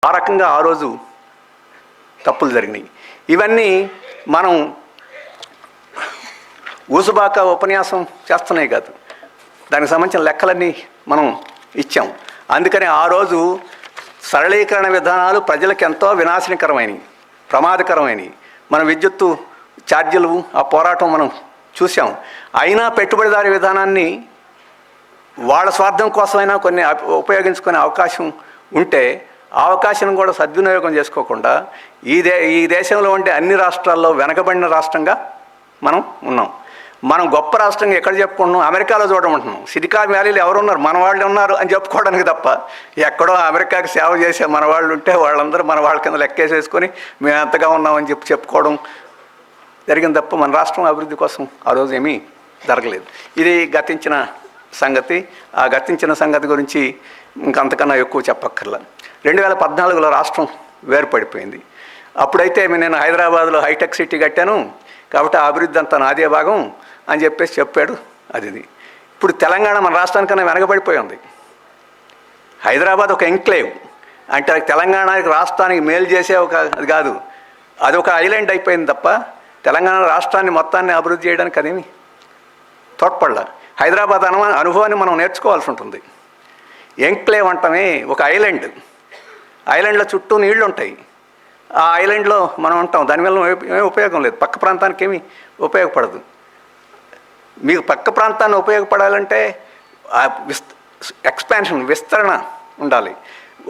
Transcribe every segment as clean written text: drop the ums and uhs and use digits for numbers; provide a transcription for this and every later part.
ఆ రకంగా ఆ రోజు తప్పులు జరిగినాయి. ఇవన్నీ మనం ఊసుబాక ఉపన్యాసం చేస్తున్నాయి కాదు, దానికి సంబంధించిన లెక్కలన్నీ మనం ఇచ్చాం. అందుకని ఆ రోజు సరళీకరణ విధానాలు ప్రజలకు ఎంతో వినాశనకరమైనవి, ప్రమాదకరమైనవి. మన విద్యుత్తు ఛార్జీలు ఆ పోరాటం మనం చూసాం. అయినా పెట్టుబడిదారీ విధానాన్ని వాళ్ళ స్వార్థం కోసమైనా కొన్ని ఉపయోగించుకునే అవకాశం ఉంటే ఆ అవకాశం కూడా సద్వినియోగం చేసుకోకుండా ఈ దేశంలో ఉండే అన్ని రాష్ట్రాల్లో వెనకబడిన రాష్ట్రంగా మనం ఉన్నాం. మనం గొప్ప రాష్ట్రంగా ఎక్కడ చెప్పుకుంటున్నాం? అమెరికాలో చూడమంటున్నాం. సిలికాన్ వ్యాలీలో ఎవరున్నారు? మన వాళ్ళు ఉన్నారు అని చెప్పుకోవడానికి తప్ప, ఎక్కడో అమెరికాకి సేవ చేసే మన వాళ్ళు ఉంటే వాళ్ళందరూ మన వాళ్ళ కింద లెక్కేసేసుకొని మేము ఎంతగా ఉన్నామని చెప్పుకోవడం జరిగింది తప్ప మన రాష్ట్రం అభివృద్ధి కోసం ఆ రోజు ఏమీ జరగలేదు. ఇది గతించిన సంగతి. ఆ గతించిన సంగతి గురించి ఇంకంతకన్నా ఎక్కువ చెప్పక్కర్లా. 2014లో రాష్ట్రం వేరుపడిపోయింది. అప్పుడైతే నేను హైదరాబాద్లో హైటెక్ సిటీ కట్టాను కాబట్టి ఆ అభివృద్ధి అంతా నాదే భాగం అని చెప్పాడు. అది ఇప్పుడు తెలంగాణ మన రాష్ట్రానికన్నా వెనకబడిపోయి ఉంది. హైదరాబాద్ ఒక ఎంక్లేవ్ అంటే తెలంగాణకి రాష్ట్రానికి మేలు చేసే అది కాదు, అది ఒక ఐలాండ్ అయిపోయింది తప్ప తెలంగాణ రాష్ట్రాన్ని మొత్తాన్ని అభివృద్ధి చేయడానికి అదేమి తోడ్పడలా. హైదరాబాద్ అనుభవాన్ని మనం నేర్చుకోవాల్సి ఉంటుంది. ఎంక్లేవ్ అంటమే ఒక ఐలాండ్లో చుట్టూ నీళ్లు ఉంటాయి. ఆ ఐలాండ్లో మనం ఉంటాం, దానివల్ల ఏమీ ఉపయోగం లేదు, పక్క ప్రాంతానికి ఏమీ ఉపయోగపడదు. మీకు పక్క ప్రాంతాన్ని ఉపయోగపడాలంటే ఎక్స్పాన్షన్, విస్తరణ ఉండాలి.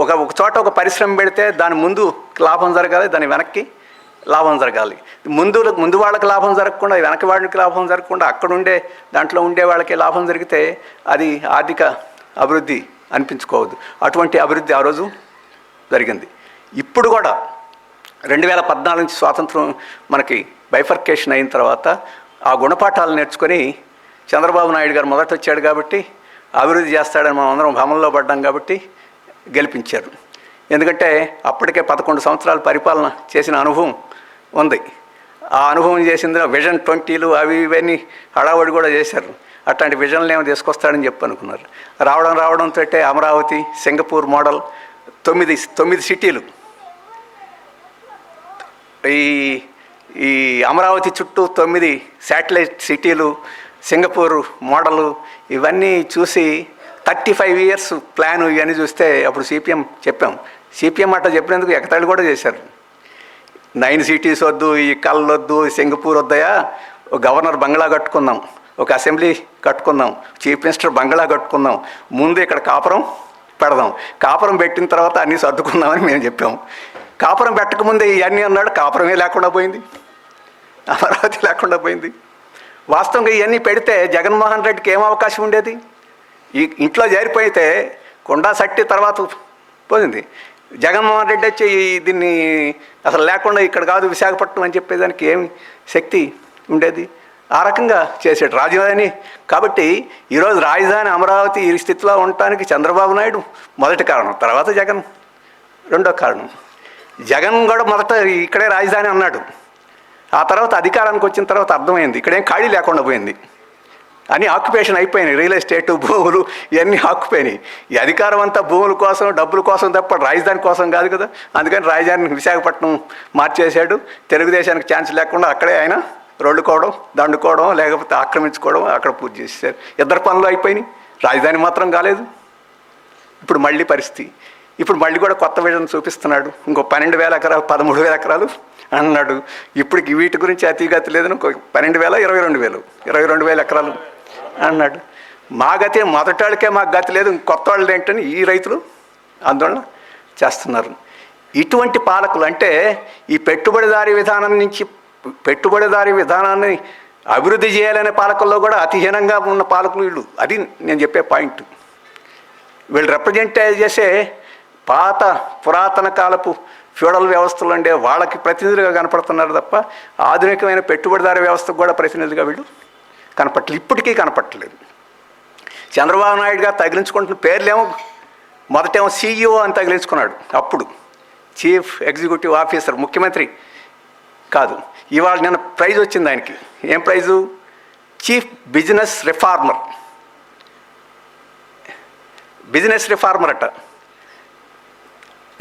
ఒక చోట ఒక పరిశ్రమ పెడితే దాని ముందు లాభం జరగాలి, దాని వెనక్కి లాభం జరగాలి. ముందు వాళ్ళకి లాభం జరగకుండా వెనక వాళ్ళకి లాభం జరగకుండా దాంట్లో ఉండే వాళ్ళకి లాభం జరిగితే అది ఆర్థిక అభివృద్ధి అనిపించుకోవద్దు. అటువంటి అభివృద్ధి ఆ రోజు జరిగింది. ఇప్పుడు కూడా 2014 నుంచి స్వాతంత్రం మనకి బైఫర్కేషన్ అయిన తర్వాత ఆ గుణపాఠాలు నేర్చుకొని చంద్రబాబు నాయుడు గారు మొదట వచ్చాడు కాబట్టి అభివృద్ధి చేస్తాడని మనం అందరం భ్రమంలో పడ్డాం కాబట్టి గెలిపించారు. ఎందుకంటే అప్పటికే 11 సంవత్సరాలు పరిపాలన చేసిన అనుభవం ఉంది. ఆ అనుభవం చేసింది విజన్ 20లు అవి ఇవన్నీ హడావడి కూడా చేశారు. అట్లాంటి విజన్లు ఏమో తీసుకొస్తాడని చెప్పి అనుకున్నారు. రావడంతో అమరావతి, సింగపూర్ మోడల్ 9 సిటీలు, ఈ అమరావతి చుట్టూ 9 శాటిలైట్ సిటీలు, సింగపూర్ మోడలు ఇవన్నీ చూసి 35 ఇయర్స్ ప్లాన్ ఇవన్నీ చూస్తే అప్పుడు సిపిఎం అట్లా చెప్పినందుకు ఎగతాళి కూడా చేశారు. 9 సిటీస్ వద్దు, ఈ కళ్ళు వద్దు, సింగపూర్ వద్దయా, గవర్నర్ బంగ్లా కట్టుకుందాం, ఒక అసెంబ్లీ కట్టుకుందాం, చీఫ్ మినిస్టర్ బంగ్లా కట్టుకుందాం, ముందు ఇక్కడ కాపురం పెడదాం, కాపురం పెట్టిన తర్వాత అన్నీ సర్దుకుందామని మేము చెప్పాము. కాపురం పెట్టకముందే ఇవన్నీ అన్నాడు, కాపురమే లేకుండా పోయింది, అమరావతి లేకుండా పోయింది. వాస్తవంగా ఇవన్నీ పెడితే జగన్మోహన్ రెడ్డికి ఏం అవకాశం ఉండేది? ఈ ఇంట్లో జారిపోయితే కొండా సట్టి తర్వాత పోయింది. జగన్మోహన్ రెడ్డి వచ్చి దీన్ని అసలు లేకుండా ఇక్కడ కాదు విశాఖపట్నం అని చెప్పేదానికి ఏమి శక్తి ఉండేది? ఆ రకంగా చేసాడు రాజధాని. కాబట్టి ఈరోజు రాజధాని అమరావతి ఈ స్థితిలో ఉండటానికి చంద్రబాబు నాయుడు మొదటి కారణం, తర్వాత జగన్ రెండో కారణం. జగన్ కూడా మొదట ఇక్కడే రాజధాని అన్నాడు. ఆ తర్వాత అధికారానికి వచ్చిన తర్వాత అర్థమైంది ఇక్కడేం ఖాళీ లేకుండా పోయింది, అన్నీ ఆక్యుపేషన్ అయిపోయినాయి, రియల్ ఎస్టేటు, భూములు ఇవన్నీ ఆక్యుపోయినాయి. ఈ అధికారం అంతా భూముల కోసం, డబ్బుల కోసం తప్ప రాజధాని కోసం కాదు కదా. అందుకని రాజధాని విశాఖపట్నం మార్చేశాడు. తెలుగుదేశానికి ఛాన్స్ లేకుండా అక్కడే ఆయన రోడ్డుకోవడం, దండుకోవడం, లేకపోతే ఆక్రమించుకోవడం అక్కడ పూర్తి చేశారు. ఇద్దరు పనులు అయిపోయినాయి, రాజధాని మాత్రం కాలేదు. ఇప్పుడు మళ్ళీ పరిస్థితి, ఇప్పుడు మళ్ళీ కూడా కొత్త విజన్ చూపిస్తున్నాడు. ఇంకో 12,000 ఎకరాలు, 13,000 ఎకరాలు అన్నాడు. ఇప్పటికి వీటి గురించి అతిగతి లేదని 12,000, 22,000 ఎకరాలు అన్నాడు. మా గతి మొదటాళ్ళకే మాకు గతి లేదు, కొత్త వాళ్ళు ఏంటని ఈ రైతులు ఆందోళన చేస్తున్నారు. ఇటువంటి పాలకులు అంటే ఈ పెట్టుబడిదారీ విధానాన్ని అభివృద్ధి చేయాలనే పాలకుల్లో కూడా అతిహీనంగా ఉన్న పాలకులు వీళ్ళు. అది నేను చెప్పే పాయింట్. వీళ్ళు రిప్రజెంట్ చేసే పాత పురాతన కాలపు ఫ్యూడల్ వ్యవస్థలు అంటే వాళ్ళకి ప్రతినిధులుగా కనపడుతున్నారు తప్ప ఆధునికమైన పెట్టుబడిదారీ వ్యవస్థకు కూడా ప్రతినిధులుగా వీళ్ళు కనపట్టలేదు, ఇప్పటికీ కనపట్టలేదు. చంద్రబాబు నాయుడు గారు తగిలించుకుంటున్న పేర్లేమో మొదటేమో CEO అని తగిలించుకున్నాడు, అప్పుడు చీఫ్ ఎగ్జిక్యూటివ్ ఆఫీసర్, ముఖ్యమంత్రి కాదు. ఇవాళ నిన్న ప్రైజ్ వచ్చింది ఆయనకి. ఏం ప్రైజు? చీఫ్ బిజినెస్ రిఫార్మర్ అట.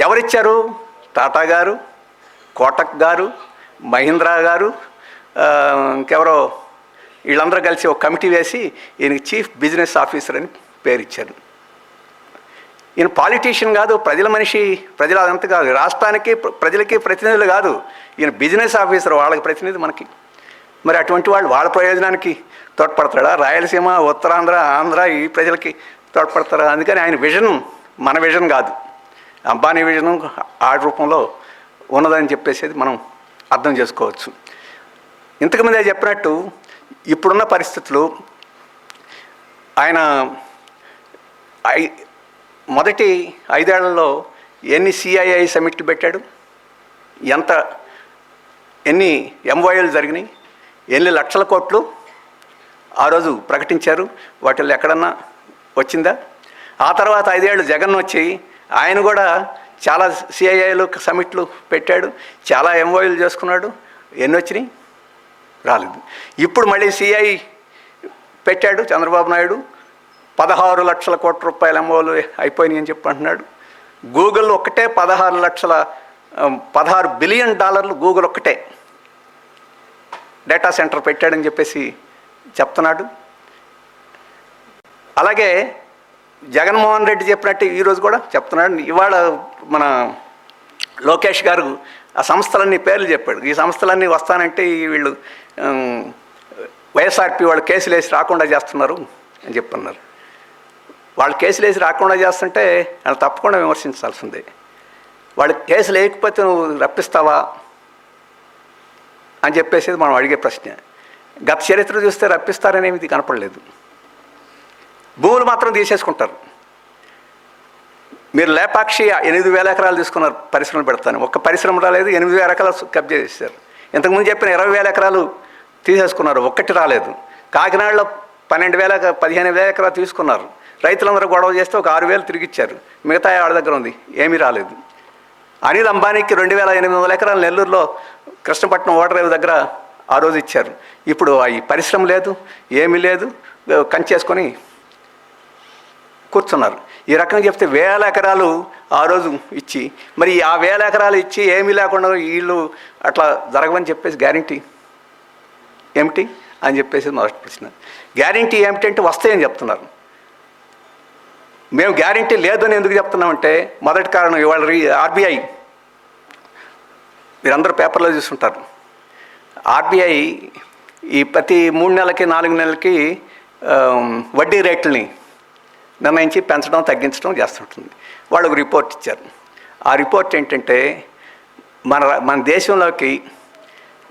ఎవరిచ్చారు? టాటా గారు, కోటక్ గారు, మహీంద్రా గారు, ఇంకెవరో వీళ్ళందరూ కలిసి ఒక కమిటీ వేసి ఈయనకి చీఫ్ బిజినెస్ ఆఫీసర్ అని పేరు ఇచ్చారు. ఈయన పాలిటీషియన్ కాదు, ప్రజల మనిషి, ప్రజల అదంతా కాదు, రాష్ట్రానికి ప్రజలకి ప్రతినిధులు కాదు, ఈయన బిజినెస్ ఆఫీసర్, వాళ్ళకి ప్రతినిధి మనకి. మరి అటువంటి వాళ్ళు వాళ్ళ ప్రయోజనానికి తోడ్పడతాడా? రాయలసీమ, ఉత్తరాంధ్ర, ఆంధ్ర ఈ ప్రజలకి తోడ్పడతారా? అందుకని ఆయన విజన్ మన విజన్ కాదు, అంబానీ విజను ఆ రూపంలో ఉన్నదని చెప్పేసి మనం అర్థం చేసుకోవచ్చు. ఇంతకుముందే చెప్పినట్టు ఇప్పుడున్న పరిస్థితులు ఆయన మొదటి 5 ఏళ్లలో ఎన్ని సిఐఐ సమిట్లు పెట్టాడు, ఎన్ని ఎంఓఏలు జరిగినాయి, ఎన్ని లక్షల కోట్లు ఆ రోజు ప్రకటించారు, వాటిల్లో ఎక్కడన్నా వచ్చిందా? ఆ తర్వాత 5 ఏళ్ళు జగన్ వచ్చి ఆయన కూడా చాలా సిఐఐలు సమిట్లు పెట్టాడు, చాలా ఎంఓఏలు చేసుకున్నాడు, ఎన్ని వచ్చినాయి? రాలేదు. ఇప్పుడు మళ్ళీ సిఐ పెట్టాడు చంద్రబాబు నాయుడు, 16 లక్షల కోట్ల రూపాయల ఎంఓలు అయిపోయినాయి అని చెప్పి అంటున్నాడు. గూగుల్ ఒక్కటే 16 బిలియన్ డాలర్లు గూగుల్ ఒక్కటే డేటా సెంటర్ పెట్టాడని చెప్పేసి చెప్తున్నాడు. అలాగే జగన్మోహన్ రెడ్డి చెప్పినట్టు ఈరోజు కూడా చెప్తున్నాడు. ఇవాళ మన లోకేష్ గారు ఆ సంస్థలన్నీ పేర్లు చెప్పాడు. ఈ సంస్థలన్నీ వస్తానంటే వీళ్ళు వైఎస్ఆర్పి వాళ్ళు కేసులు వేసి రాకుండా చేస్తున్నారు అని చెప్తున్నారు. వాళ్ళు కేసులు వేసి రాకుండా చేస్తుంటే వాళ్ళు తప్పకుండా విమర్శించాల్సిందే. వాళ్ళు కేసులు వేయకపోతే నువ్వు రప్పిస్తావా అని చెప్పేసి మనం అడిగే ప్రశ్న. గత చరిత్ర చూస్తే రప్పిస్తారనేది కనపడలేదు. భూములు మాత్రం తీసేసుకుంటారు. మీరు లేపాక్షి 8,000 ఎకరాలు తీసుకున్నారు పరిశ్రమలు పెడతాను, ఒక్క పరిశ్రమ రాలేదు, 8,000 ఎకరాలు కబ్జా చేశారు. ఇంతకుముందు చెప్పిన 20,000 ఎకరాలు తీసేసుకున్నారు, ఒక్కటి రాలేదు. కాకినాడలో 12,000 15,000 ఎకరాలు తీసుకున్నారు, రైతులందరూ గొడవ చేస్తే ఒక 6,000 తిరిగిచ్చారు, మిగతా వాళ్ళ దగ్గర ఉంది, ఏమీ రాలేదు. అనిల్ అంబానీకి 2,800 ఎకరాలు నెల్లూరులో కృష్ణపట్నం ఓడరేవు దగ్గర ఆ రోజు ఇచ్చారు. ఇప్పుడు ఈ పరిశ్రమ లేదు, ఏమీ లేదు, కంచేసుకొని కూర్చున్నారు. ఈ రకంగా చెప్తే 1,000 ఎకరాలు ఆ రోజు ఇచ్చి, మరి ఆ 1,000 ఎకరాలు ఇచ్చి ఏమీ లేకుండా వీళ్ళు అట్లా జరగవని చెప్పేసి గ్యారంటీ ఏమిటి అని చెప్పేసి మొదటి ప్రశ్న. గ్యారంటీ ఏమిటంటే వస్తాయని చెప్తున్నారు. మేము గ్యారంటీ లేదని ఎందుకు చెప్తున్నామంటే మొదటి కారణం, ఇవాళ ఆర్బీఐ మీరందరూ పేపర్లో చూస్తుంటారు, ఆర్బీఐ ఈ ప్రతి 3 నెలలకి 4 నెలలకి వడ్డీ రేట్లని నిర్ణయించి పెంచడం తగ్గించడం చేస్తుంటుంది. వాళ్ళు ఒక రిపోర్ట్ ఇచ్చారు. ఆ రిపోర్ట్ ఏంటంటే మన దేశంలోకి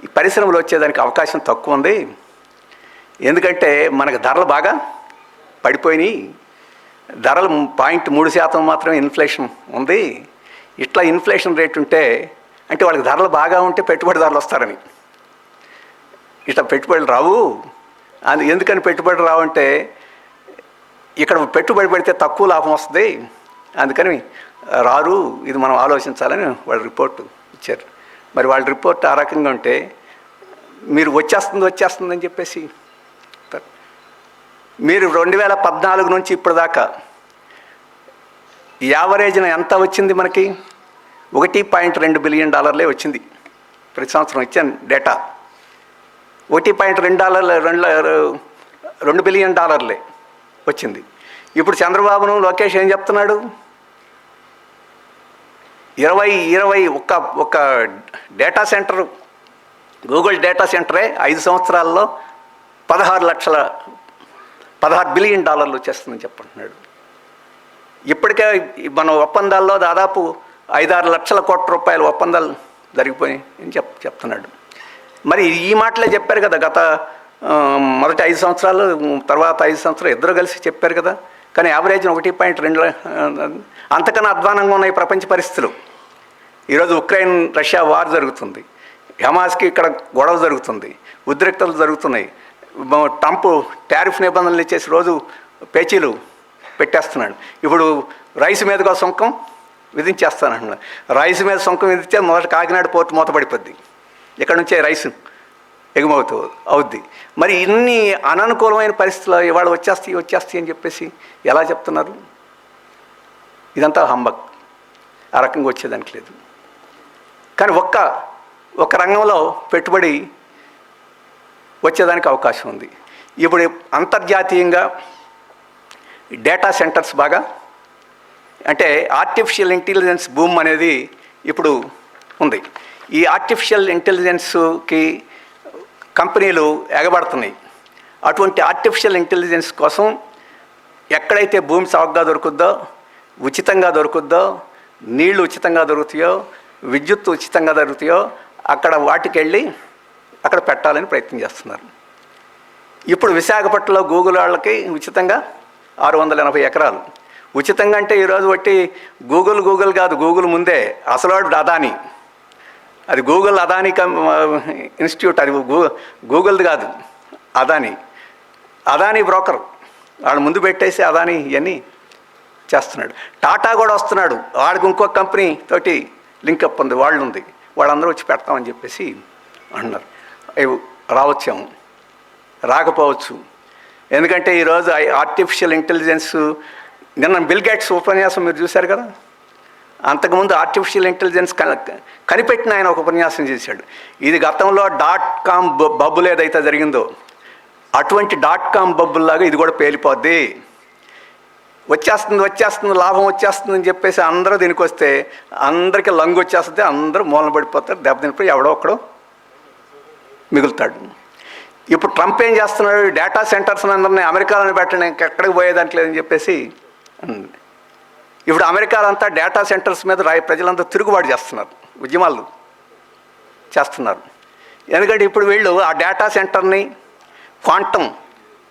ఈ పరిశ్రమలు వచ్చేదానికి అవకాశం తక్కువ ఉంది, ఎందుకంటే మనకు ధరలు బాగా పడిపోయినాయి, ధరలు 0.3% మాత్రమే ఇన్ఫ్లేషన్ ఉంది. ఇట్లా ఇన్ఫ్లేషన్ రేట్ ఉంటే అంటే వాళ్ళకి ధరలు బాగా ఉంటే పెట్టుబడిదారులు వస్తారని, ఇట్లా పెట్టుబడులు రావు. ఎందుకని పెట్టుబడులు రావంటే ఇక్కడ పెట్టుబడి పెడితే తక్కువ లాభం వస్తుంది, అందుకని రారు, ఇది మనం ఆలోచించాలని వాళ్ళు రిపోర్టు ఇచ్చారు. మరి వాళ్ళ రిపోర్ట్ ఆ రకంగా ఉంటే మీరు వచ్చేస్తుందని చెప్పేసి మీరు 2014 నుంచి ఇప్పటిదాకా యావరేజ్న ఎంత వచ్చింది మనకి? $1.2 బిలియన్ వచ్చింది ప్రతి సంవత్సరం. ఇచ్చాను డేటా. $1.2 బిలియన్ వచ్చింది. ఇప్పుడు చంద్రబాబును లోకేష్ ఏం చెప్తున్నాడు? 20 ఒక్క డేటా సెంటర్, గూగుల్ డేటా సెంటరే 5 సంవత్సరాల్లో $16 బిలియన్ వచ్చేస్తుందని చెప్పంటున్నాడు. ఇప్పటికే మన ఒప్పందాల్లో దాదాపు 5-6 లక్షల కోట్ల రూపాయల ఒప్పందాలు జరిగిపోయాయి అని చెప్తున్నాడు. మరి ఈ మాటలే చెప్పారు కదా గత మొదటి 5 సంవత్సరాలు, తర్వాత 5 సంవత్సరాలు ఇద్దరు కలిసి చెప్పారు కదా. కానీ యావరేజ్ 1.2, అంతకన్నా అధ్వానంగా ఉన్నాయి ప్రపంచ పరిస్థితులు. ఈరోజు ఉక్రెయిన్ రష్యా వార్ జరుగుతుంది, హమాస్కి ఇక్కడ గొడవ జరుగుతుంది, ఉద్రిక్తలు జరుగుతున్నాయి. ట్రంప్ టారిఫ్ నిబంధనలు ఇచ్చేసి రోజు పేచీలు పెట్టేస్తున్నాడు. ఇప్పుడు రైస్ మీదగా సుంకం విధించేస్తానంటున్నాడు. రైస్ మీద సుంకం విధిస్తే మొదటి కాకినాడ పోర్టు మూతపడిపోద్ది, ఇక్కడ నుంచే రైస్ అవుద్ది. మరి ఇన్ని అననుకూలమైన పరిస్థితులు ఇవాళ వచ్చేస్తాయి అని చెప్పేసి ఎలా చెప్తున్నారు? ఇదంతా హంబక్. ఆ రకంగా వచ్చేదానికి లేదు. కానీ ఒక్క రంగంలో పెట్టుబడి వచ్చేదానికి అవకాశం ఉంది. ఇప్పుడు అంతర్జాతీయంగా డేటా సెంటర్స్ బాగా, అంటే ఆర్టిఫిషియల్ ఇంటెలిజెన్స్ బూమ్ అనేది ఇప్పుడు ఉంది. ఈ ఆర్టిఫిషియల్ ఇంటెలిజెన్స్కి కంపెనీలు ఎగబడుతున్నాయి. అటువంటి ఆర్టిఫిషియల్ ఇంటెలిజెన్స్ కోసం ఎక్కడైతే భూమి చౌకగా దొరుకుద్దో, ఉచితంగా దొరుకుద్దో, నీళ్లు ఉచితంగా దొరుకుతాయో, విద్యుత్ ఉచితంగా దొరుకుతాయో అక్కడ వాటికి వెళ్ళి అక్కడ పెట్టాలని ప్రయత్నం చేస్తున్నారు. ఇప్పుడు విశాఖపట్నంలో గూగుల్ వాళ్ళకి ఉచితంగా 680 ఎకరాలు ఉచితంగా. అంటే ఈరోజు బట్టి గూగుల్ కాదు, గూగుల్ ముందే అసలు అదాని, అది గూగుల్ అదాని ఇన్స్టిట్యూట్, అది గూగుల్ది కాదు, అదాని బ్రోకర్ వాడు ముందు పెట్టేసి అదాని ఇవన్నీ చేస్తున్నాడు. టాటా కూడా వస్తున్నాడు, వాడికి ఇంకో కంపెనీ తోటి లింకప్ ఉంది, వాళ్ళు ఉంది, వాళ్ళందరూ వచ్చి పెడతామని చెప్పేసి అంటున్నారు. రావచ్చేమో, రాకపోవచ్చు. ఎందుకంటే ఈరోజు ఆర్టిఫిషియల్ ఇంటెలిజెన్స్, నిన్న బిల్ గేట్స్ ఉపన్యాసం మీరు చూశారు కదా, అంతకుముందు ఆర్టిఫిషియల్ ఇంటెలిజెన్స్ కనిపెట్టిన ఆయన ఒక ఉపన్యాసం చేశాడు. ఇది గతంలో .com బబ్బులు ఏదైతే జరిగిందో అటువంటి .com బబ్బుల్లాగా ఇది కూడా పేలిపోద్ది, వచ్చేస్తుంది లాభం వచ్చేస్తుందని చెప్పేసి అందరూ దీనికి వస్తే అందరికీ లంగు వచ్చేస్తుంది, అందరూ మూలన పడిపోతారు, దెబ్బతినిపోయి ఎవడో ఒక్కడో మిగులుతాడు. ఇప్పుడు ట్రంప్ ఏం చేస్తున్నాడు, డేటా సెంటర్స్ అందరినీ అమెరికాలోనే పెట్టండి, ఇంకెక్కడికి పోయేదానికి లేదని చెప్పేసి. ఇప్పుడు అమెరికాలో అంతా డేటా సెంటర్స్ మీద ప్రజలంతా తిరుగుబాటు చేస్తున్నారు, ఉద్యమాలు చేస్తున్నారు. ఎందుకంటే ఇప్పుడు వీళ్ళు ఆ డేటా సెంటర్ని,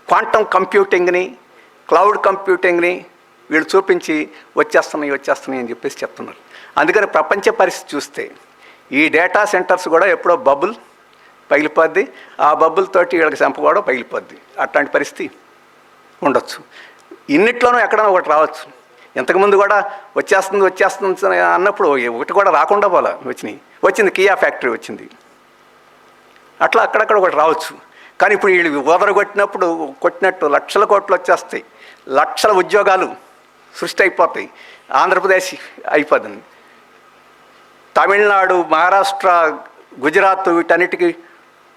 క్వాంటం కంప్యూటింగ్ని, క్లౌడ్ కంప్యూటింగ్ని వీళ్ళు చూపించి వచ్చేస్తున్నాయి అని చెప్పేసి చెప్తున్నారు. అందుకని ప్రపంచ పరిస్థితి చూస్తే ఈ డేటా సెంటర్స్ కూడా ఎప్పుడో బబుల్ పగిలిపోద్ది, ఆ బబుల్ తోటి వీళ్ళకి చంపకూడదు పగిలిపోద్ది, అట్లాంటి పరిస్థితి ఉండొచ్చు. ఇన్నిట్లోనూ ఎక్కడైనా ఒకటి రావచ్చు. ఇంతకుముందు కూడా వచ్చేస్తుంది అన్నప్పుడు ఒకటి కూడా రాకుండా పోలా, వచ్చింది కియా ఫ్యాక్టరీ వచ్చింది, అట్లా అక్కడక్కడ ఒకటి రావచ్చు. కానీ ఇప్పుడు వీళ్ళు కొట్టినట్టు లక్షల కోట్లు వచ్చేస్తాయి, లక్షల ఉద్యోగాలు సృష్టి అయిపోతాయి, ఆంధ్రప్రదేశ్ అయిపోతుంది, తమిళనాడు, మహారాష్ట్ర, గుజరాత్ వీటన్నిటికీ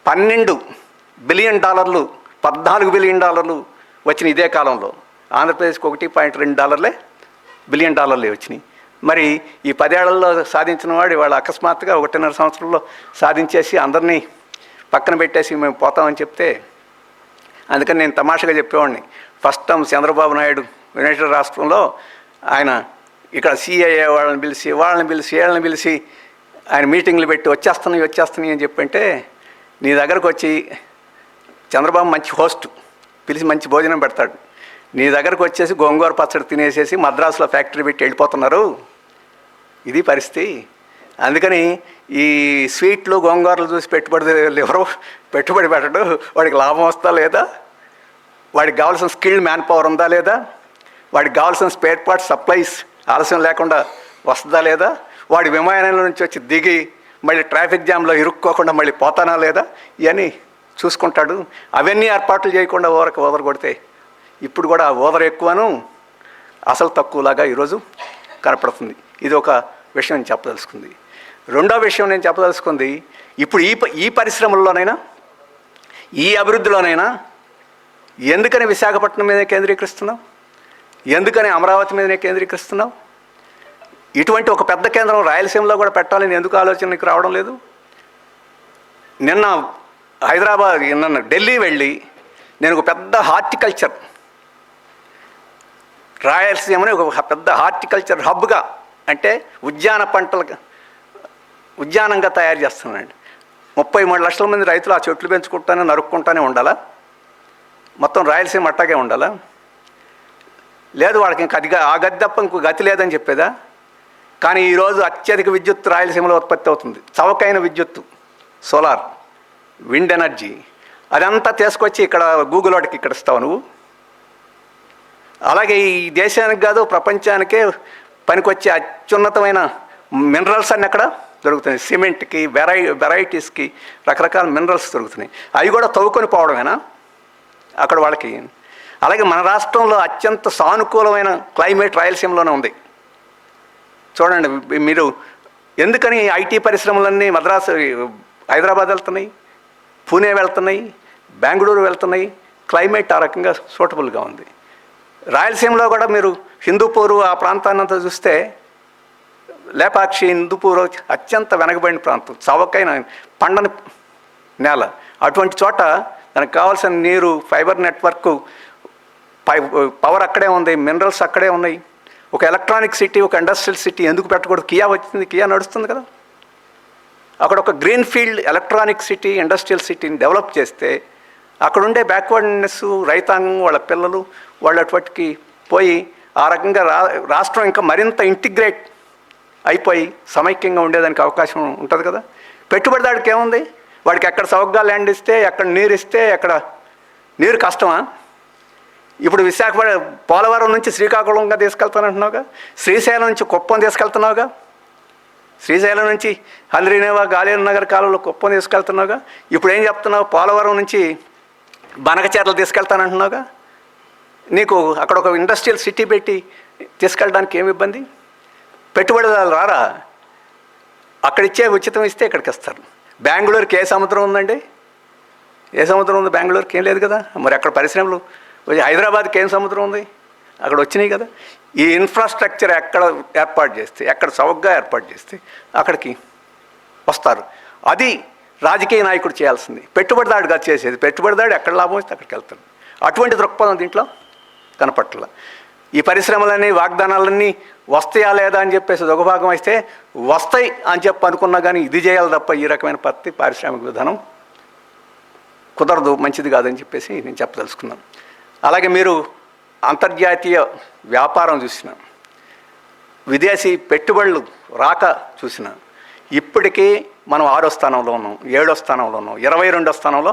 $12 బిలియన్, $14 బిలియన్ వచ్చినాయి ఇదే కాలంలో. ఆంధ్రప్రదేశ్కి $1.2 బిలియన్ వచ్చినాయి. మరి ఈ 10 ఏళ్లలో సాధించిన వాడు ఇవాళ అకస్మాత్తుగా 1.5 సంవత్సరంలో సాధించేసి అందరినీ పక్కన పెట్టేసి మేము పోతామని చెప్తే, అందుకని నేను తమాషగా చెప్పేవాడిని. First time Chandrababu Naidu United రాష్ట్రంలో ఆయన ఇక్కడ సిఐఏ వాళ్ళని పిలిచి ఆయన మీటింగ్లు పెట్టి వచ్చేస్తున్నాయి అని చెప్పంటే, నీ దగ్గరకు వచ్చి చంద్రబాబు మంచి హోస్ట్ పిలిచి మంచి భోజనం పెడతాడు, నీ దగ్గరకు వచ్చేసి గోంగూర పచ్చడి తినేసేసి మద్రాసులో ఫ్యాక్టరీ పెట్టి వెళ్ళిపోతున్నారు, ఇది పరిస్థితి. అందుకని ఈ స్వీట్లు గోంగూరలు చూసి పెట్టుబడి పెట్టడు, వాడికి లాభం వస్తా లేదా, వాడికి కావాల్సిన స్కిల్డ్ మ్యాన్ పవర్ ఉందా లేదా, వాడికి కావాల్సిన స్పేర్ పార్ట్స్ సప్లైస్ ఆలస్యం లేకుండా వస్తుందా లేదా, వాడి విమానంలో నుంచి వచ్చి దిగి మళ్ళీ ట్రాఫిక్ జామ్లో ఇరుక్కోకుండా మళ్ళీ పోతానా లేదా, ఇవన్నీ చూసుకుంటాడు. అవన్నీ ఏర్పాట్లు చేయకుండా ఓదర కొడితే ఇప్పుడు కూడా ఓదర ఎక్కువను అసలు తక్కువలాగా ఈరోజు కనపడుతుంది. ఇది ఒక విషయం నేను చెప్పదలుచుకుంది. రెండో విషయం నేను చెప్పదలుచుకుంది, ఇప్పుడు ఈ పరిశ్రమల్లోనైనా, ఈ అభివృద్ధిలోనైనా ఎందుకని విశాఖపట్నం మీదే కేంద్రీకరిస్తున్నావు, ఎందుకని అమరావతి మీదనే కేంద్రీకరిస్తున్నావు? ఇటువంటి ఒక పెద్ద కేంద్రం రాయలసీమలో కూడా పెట్టాలని ఎందుకు ఆలోచన నీకు రావడం లేదు? నిన్న ఢిల్లీ వెళ్ళి నేను ఒక పెద్ద హార్టికల్చర్, రాయలసీమని ఒక పెద్ద హార్టికల్చర్ హబ్గా, అంటే ఉద్యానంగా తయారు చేస్తున్నానండి. 33 లక్షల మంది రైతులు ఆ చెట్లు పెంచుకుంటానే నరుక్కుంటానే ఉండాలా? మొత్తం రాయలసీమ అట్టాగే ఉండాలా? లేదు, వాళ్ళకి ఇంకా ఆ గది తప్ప ఇంకో గతి లేదని చెప్పేదా? కానీ ఈరోజు అత్యధిక విద్యుత్ రాయలసీమలో ఉత్పత్తి అవుతుంది, చవకైన విద్యుత్తు, సోలార్, విండ్ ఎనర్జీ, అదంతా తీసుకొచ్చి ఇక్కడ గూగుల్ వాటికి ఇక్కడ ఇస్తావు నువ్వు. అలాగే ఈ దేశానికి కాదు ప్రపంచానికే పనికొచ్చే అత్యున్నతమైన మినరల్స్ అన్నీ అక్కడ దొరుకుతున్నాయి. సిమెంట్కి, వెరైటీస్కి రకరకాల మినరల్స్ దొరుకుతున్నాయి. అవి కూడా తవ్వుకొని పోవడమేనా అక్కడ వాళ్ళకి? అలాగే మన రాష్ట్రంలో అత్యంత సానుకూలమైన క్లైమేట్ రాయలసీమలోనే ఉంది. చూడండి మీరు, ఎందుకని ఐటీ పరిశ్రమలన్నీ మద్రాసు, హైదరాబాద్ వెళ్తున్నాయి, పూణే వెళ్తున్నాయి, బెంగళూరు వెళ్తున్నాయి. క్లైమేట్ ఆ రకంగా సూటబుల్గా ఉంది. రాయలసీమలో కూడా మీరు హిందూపూరు ఆ ప్రాంతాన్ని అంతా చూస్తే, లేపాక్షి, హిందూపూర్ అత్యంత వెనకబడిన ప్రాంతం, చవకైన పండని నేల. అటువంటి చోట దానికి కావాల్సిన నీరు, ఫైబర్ నెట్వర్క్, పవర్ అక్కడే ఉంది, మినరల్స్ అక్కడే ఉన్నాయి. ఒక ఎలక్ట్రానిక్ సిటీ, ఒక ఇండస్ట్రియల్ సిటీ ఎందుకు పెట్టకూడదు? కియా వచ్చింది, కియా నడుస్తుంది కదా. అక్కడ ఒక green field electronic city, industrial సిటీని డెవలప్ చేస్తే అక్కడుండే బ్యాక్వర్డ్నెస్, రైతాంగం, వాళ్ళ పిల్లలు వాళ్ళు అటువటికి పోయి ఆ రకంగా రాష్ట్రం ఇంకా మరింత ఇంటిగ్రేట్ అయిపోయి సమైక్యంగా ఉండేదానికి అవకాశం ఉంటుంది కదా. పెట్టుబడిదాడికి ఏముంది? వాడికి ఎక్కడ చౌకగా ల్యాండ్ ఇస్తే, ఎక్కడ నీరు ఇస్తే, ఎక్కడ నీరు కష్టమా? ఇప్పుడు విశాఖపట్నం, పోలవరం నుంచి శ్రీకాకుళంగా తీసుకెళ్తానంటున్నావుగా, శ్రీశైలం నుంచి కుప్పం తీసుకెళ్తున్నావుగా, శ్రీశైలం నుంచి హంద్రీనేవా, గాలేరు నగర్ కాలంలో కుప్పం తీసుకెళ్తున్నావుగా. ఇప్పుడు ఏం చెప్తున్నావు? పోలవరం నుంచి బనకచెర్ల తీసుకెళ్తానంటున్నావుగా. నీకు అక్కడ ఒక ఇండస్ట్రియల్ సిటీ పెట్టి తీసుకెళ్ళడానికి ఏమి ఇబ్బంది? పెట్టుబడిదారులు రారా? అక్కడిచ్చే ఉచితం ఇస్తే ఇక్కడికి వస్తారు. బెంగళూరుకి ఏ సముద్రం ఉందండి? ఏ సముద్రం ఉంది? బెంగళూరుకి ఏం లేదు కదా. మరి అక్కడ పరిశ్రమలు, హైదరాబాద్కి ఏం సముద్రం ఉంది? అక్కడ వచ్చినాయి కదా. ఈ ఇన్ఫ్రాస్ట్రక్చర్ ఎక్కడ ఏర్పాటు చేస్తే, ఎక్కడ చౌకగా ఏర్పాటు చేస్తే అక్కడికి వస్తారు. అది రాజకీయ నాయకుడు చేయాల్సింది, పెట్టుబడిదారుడుగా చేసేది. పెట్టుబడిదారుడు ఎక్కడ లాభం వస్తే అక్కడికి వెళ్తాడు. అటువంటి దృక్పథం దీంట్లో కనపట్ల. ఈ పరిశ్రమలన్నీ, వాగ్దానాలన్నీ వస్తాయా లేదా అని చెప్పేసి ఒక భాగం అయితే వస్తాయి అని చెప్పి అనుకున్నా కానీ ఇది చేయాలి తప్ప ఈ రకమైన పద్ధతి పారిశ్రామిక విధానం కుదరదు, మంచిది కాదని చెప్పేసి నేను చెప్పదలుచుకున్నాను. అలాగే మీరు అంతర్జాతీయ వ్యాపారం చూసిన, విదేశీ పెట్టుబడులు రాక చూసిన, ఇప్పటికీ మనం 6వ స్థానంలో ఉన్నాం, 7వ స్థానంలో ఉన్నాం, 22వ స్థానంలో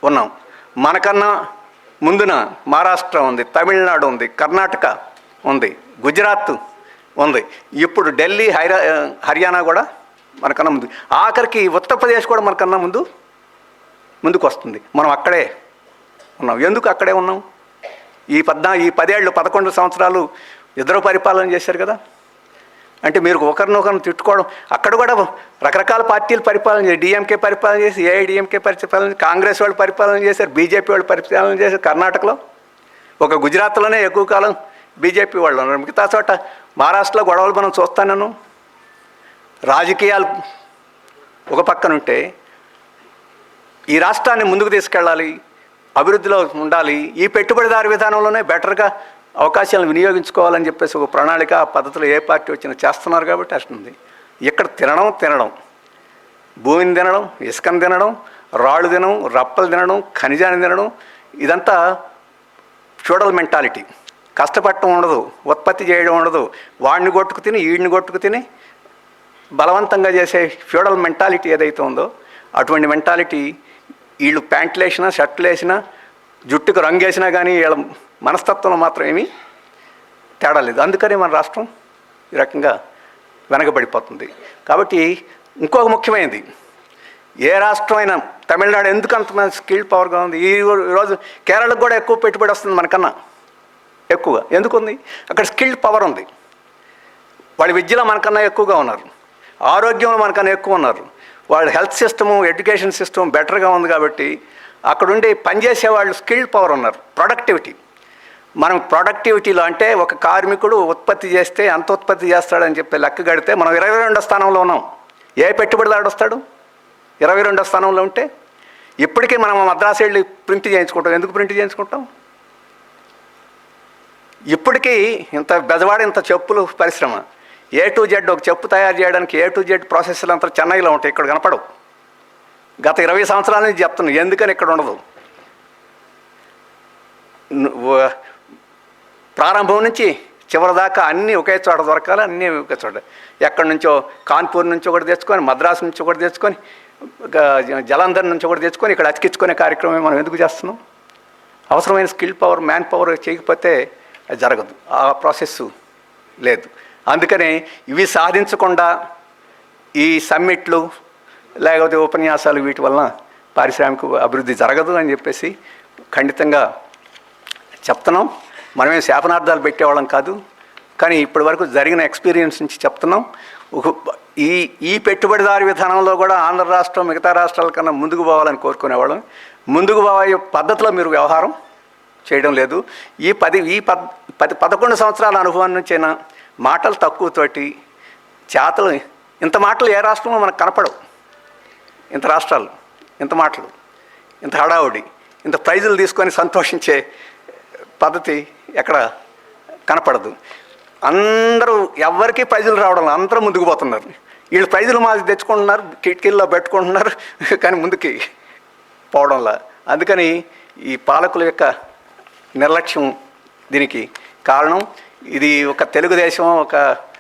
ఉన్నాం. మనకన్నా ముందున మహారాష్ట్ర ఉంది, తమిళనాడు ఉంది, కర్ణాటక ఉంది, గుజరాత్ ఉంది, ఇప్పుడు ఢిల్లీ, హర్యానా కూడా మనకన్నా ముందు, ఆఖరికి ఉత్తరప్రదేశ్ కూడా మనకన్నా ముందుకు వస్తుంది. మనం అక్కడే ఉన్నాం. ఎందుకు అక్కడే ఉన్నాం? ఈ 11 సంవత్సరాలు ఇద్దరు పరిపాలన చేశారు కదా. అంటే మీరు ఒకరినొకరిని తిట్టుకోవడం, అక్కడ కూడా రకరకాల పార్టీలు పరిపాలన చేసి, డిఎంకే పరిపాలన చేసి, ఏఐడిఎంకే పరిపాలన చేసి, కాంగ్రెస్ వాళ్ళు పరిపాలన చేశారు, బీజేపీ వాళ్ళు పరిపాలన చేశారు. కర్ణాటకలో, ఒక గుజరాత్లోనే ఎక్కువ కాలం బీజేపీ వాళ్ళు ఉన్నారు. మిగతా చోట మహారాష్ట్రలో గొడవలు మనం చూస్తాను. రాజకీయాలు ఒక పక్కనుంటే ఈ రాష్ట్రాన్ని ముందుకు తీసుకెళ్ళాలి, అభివృద్ధిలో ఉండాలి, ఈ పెట్టుబడిదారు విధానంలోనే బెటర్గా అవకాశాలను వినియోగించుకోవాలని చెప్పేసి ఒక ప్రణాళిక, పద్ధతులు ఏ పార్టీ వచ్చినా చేస్తున్నారు కాబట్టి వస్తుంది. ఇక్కడ తినడం, భూమిని తినడం, ఇసుకను తినడం, రాళ్ళు తినడం, రప్పలు తినడం, ఖనిజాన్ని తినడం, ఇదంతా ఫ్యూడల్ మెంటాలిటీ. కష్టపడటం ఉండదు, ఉత్పత్తి చేయడం ఉండదు, వాడిని కొట్టుకు తిని వీడిని కొట్టుకు తిని బలవంతంగా చేసే ఫ్యూడల్ మెంటాలిటీ ఏదైతే ఉందో, అటువంటి మెంటాలిటీ వీళ్ళు ప్యాంట్లు వేసినా, షర్ట్లు వేసినా, జుట్టుకు రంగు వేసినా కానీ వీళ్ళ మనస్తత్వంలో మాత్రం ఏమీ తేడా లేదు. అందుకని మన రాష్ట్రం ఈ రకంగా వెనకబడిపోతుంది. కాబట్టి ఇంకొక ముఖ్యమైనది, ఏ రాష్ట్రమైనా, తమిళనాడు ఎందుకు అంత స్కిల్డ్ పవర్గా ఉంది? ఈరోజు కేరళకు కూడా ఎక్కువ పెట్టుబడి వస్తుంది మనకన్నా ఎక్కువగా. ఎందుకుంది? అక్కడ స్కిల్డ్ పవర్ ఉంది. వాళ్ళ విద్యలో మనకన్నా ఎక్కువగా ఉన్నారు, ఆరోగ్యంలో మనకన్నా ఎక్కువ ఉన్నారు, వాళ్ళ హెల్త్ సిస్టము, ఎడ్యుకేషన్ సిస్టమ్ బెటర్గా ఉంది. కాబట్టి అక్కడుండి పనిచేసే వాళ్ళు స్కిల్డ్ పవర్ ఉన్నారు. ప్రొడక్టివిటీ, మనం ప్రొడక్టివిటీలో అంటే ఒక కార్మికుడు ఉత్పత్తి చేస్తే ఎంత ఉత్పత్తి చేస్తాడని చెప్పి లెక్క కడితే మనం 22వ స్థానంలో ఉన్నాం. ఏ పెట్టుబడిదారుడు వస్తాడు 22వ స్థానంలో ఉంటే? ఇప్పటికీ మనం మద్రాసు వెళ్ళి ప్రింట్ చేయించుకుంటాం. ఎందుకు ప్రింట్ చేయించుకుంటాం? ఇప్పటికీ ఇంత బెజవాడ, ఇంత చెప్పులు పరిశ్రమ, A to Z, ఒక చెప్పు తయారు చేయడానికి A to Z ప్రాసెస్లు అంతా చెన్నైలో ఉంటాయి, ఇక్కడ కనపడవు. గత 20 సంవత్సరాల నుంచి చెప్తున్నాను, ఎందుకని ఇక్కడ ఉండదు? ప్రారంభం నుంచి చివరి దాకా అన్నీ ఒకే చోట దొరకాలి, అన్నీ ఒకే చోట. ఎక్కడి నుంచో కాన్పూర్ నుంచి ఒకటి తెచ్చుకొని, మద్రాసు నుంచి ఒకటి తెచ్చుకొని, జలంధర్ నుంచి ఒకటి తెచ్చుకొని ఇక్కడ అతికించుకునే కార్యక్రమం మనం ఎందుకు చేస్తున్నాం? అవసరమైన స్కిల్ పవర్, మ్యాన్ పవర్ చేయకపోతే అది జరగదు, ఆ ప్రాసెస్ లేదు. అందుకని ఇవి సాధించకుండా ఈ సమ్మిట్లు లేకపోతే ఉపన్యాసాలు వీటి వలన పారిశ్రామిక అభివృద్ధి జరగదు అని చెప్పేసి ఖండితంగా చెప్తున్నాం. మనమే శాపనార్థాలు పెట్టేవాళ్ళం కాదు, కానీ ఇప్పటి వరకు జరిగిన ఎక్స్పీరియన్స్ నుంచి చెప్తున్నాం. ఈ ఈ పెట్టుబడిదారి విధానంలో కూడా ఆంధ్ర రాష్ట్రం మిగతా రాష్ట్రాల కన్నా ముందుకు పోవాలని కోరుకునేవాళ్ళం. ముందుకు పోయే పద్ధతిలో మీరు వ్యవహారం చేయడం లేదు. ఈ 11 సంవత్సరాల అనుభవం నుంచైనా మాటలు తక్కువతోటి చేతలు, ఇంత మాటలు ఏ రాష్ట్రంలో మనకు కనపడవు. ఇంత రాష్ట్రాలు, ఇంత మాటలు, ఇంత హడావుడి, ఇంత ప్రైజులు తీసుకొని సంతోషించే పద్ధతి ఎక్కడ కనపడదు. అందరూ ఎవరికి ప్రైజులు రావడం, అందరూ ముందుకు పోతున్నారు. వీళ్ళు ప్రైజులు మాది తెచ్చుకుంటున్నారు, కిటికీల్లో పెట్టుకుంటున్నారు, కానీ ముందుకి పోవడంలా. అందుకని ఈ పాలకుల యొక్క నిర్లక్ష్యం దీనికి కారణం. ఇది ఒక తెలుగుదేశం, ఒక